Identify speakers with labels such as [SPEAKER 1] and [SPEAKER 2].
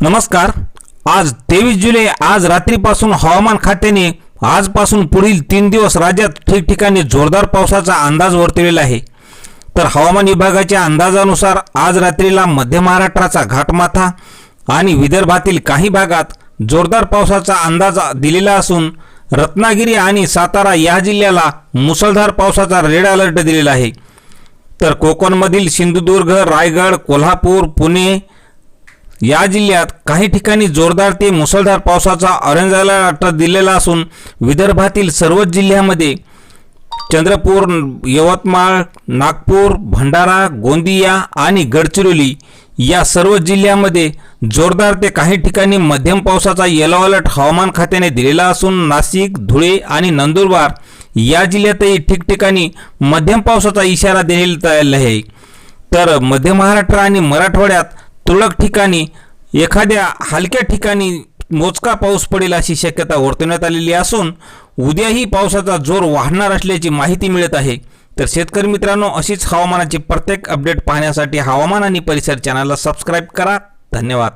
[SPEAKER 1] नमस्कार। आज 23 जुलै आज रात्रीपासून हवामान खात्याने आजपासून पुढील 3 दिवस राज्यात ठिकठिकाणी जोरदार पावसाचा अंदाज वर्तवलेला आहे। तर हवामान विभागाच्या अंदाजानुसार आज रात्रीला मध्य महाराष्ट्राचा घाटमाथा आणि विदर्भातील काही भागात जोरदार पावसाचा अंदाज दिलेला असून रत्नागिरी आणि सातारा या जिल्ह्याला मुसळधार पावसाचा रेड अलर्ट दिलेला आहे। तर कोकणमधील सिंधुदुर्ग, रायगड, कोल्हापूर, पुणे या जिल्ह्यात काही ठिकाणी जोरदार ते मुसळधार पावसाचा ऑरेंज अलर्ट दिलेला असून विदर्भातील सर्वच जिल्ह्यामध्ये चंद्रपूर, यवतमाळ, नागपूर, भंडारा, गोंदिया आणि गडचिरोली या सर्व जिल्ह्यामध्ये जोरदार ते काही ठिकाणी मध्यम पावसाचा येलो अलर्ट हवामान खात्याने दिलेला असून नाशिक, धुळे आणि नंदुरबार या जिल्ह्यातही ठिकठिकाणी मध्यम पावसाचा इशारा देण्यात आलेला आहे। तर मध्य महाराष्ट्र आणि मराठवाड्यात तुरळक ठिकाणी एखाद्या हलक्या ठिकाणी मोजका पाऊस पडेल अशी शक्यता वर्तवण्यात आलेली असून उद्याही पावसाचा जोर वाढणार असल्याची माहिती मिळत आहे। तर शेतकरी मित्रांनो, अशीच हवामानाची प्रत्येक अपडेट पाहण्यासाठी हवामान आणि परिसर चॅनलला सबस्क्राइब करा। धन्यवाद।